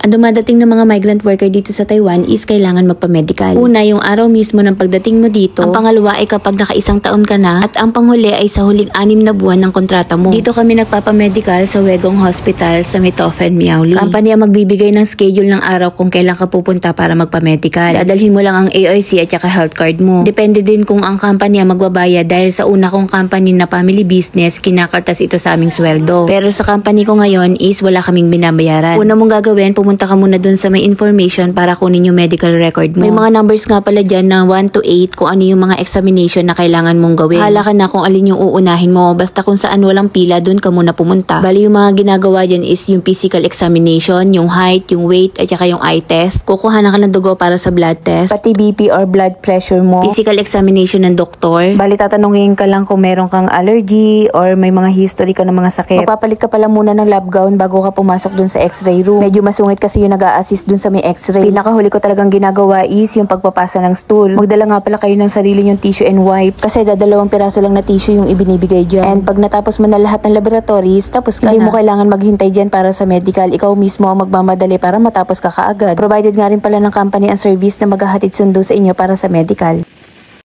Ang dumadating ng mga migrant worker dito sa Taiwan is kailangan magpa-medical. Una, yung araw mismo ng pagdating mo dito. Ang pangalawa ay kapag naka-1 taon ka na. At ang panghuli ay sa huling 6 na buwan ng kontrata mo. Dito kami nagpapa-medical sa Wegong Hospital sa Mitofen, Miaoli. Company ang magbibigay ng schedule ng araw kung kailan ka pupunta para magpa-medical. Dadalhin mo lang ang ARC at saka health card mo. Depende din kung ang company ang magbabayad dahil sa una kong company na family business, kinakaltas ito sa aming sweldo. Pero sa company ko ngayon is wala kaming binabayaran. Una mong gagawin, pumunta ka muna dun sa may information para kunin yung medical record mo. May mga numbers nga pala dyan na 1 to 8 kung ano yung mga examination na kailangan mong gawin. Hala ka na kung alin yung uunahin mo. Basta kung saan walang pila, dun ka muna pumunta. Bali yung mga ginagawa dyan is yung physical examination, yung height, yung weight, at saka yung eye test. Kukuha na ka ng dugo para sa blood test. Pati BP or blood pressure mo. Physical examination ng doktor. Bali tatanungin ka lang kung meron kang allergy or may mga history ka ng mga sakit. Magpapalit ka pala muna ng lab gown bago ka pumasok dun sa x-ray room. Medyo masungit kasi yung nag-a-assist dun sa may x-ray. Pinakahuli ko talagang ginagawa is yung pagpapasa ng stool. Magdala nga pala kayo ng sarili yung tissue and wipes kasi 2 piraso lang na tissue yung ibinibigay dyan. And pag natapos mo na lahat ng laboratories, tapos ka hindi mo kailangan maghintay dyan para sa medical. Ikaw mismo ang magmamadali para matapos ka kaagad. Provided nga rin pala ng company ang service na maghahatid sundo sa inyo para sa medical.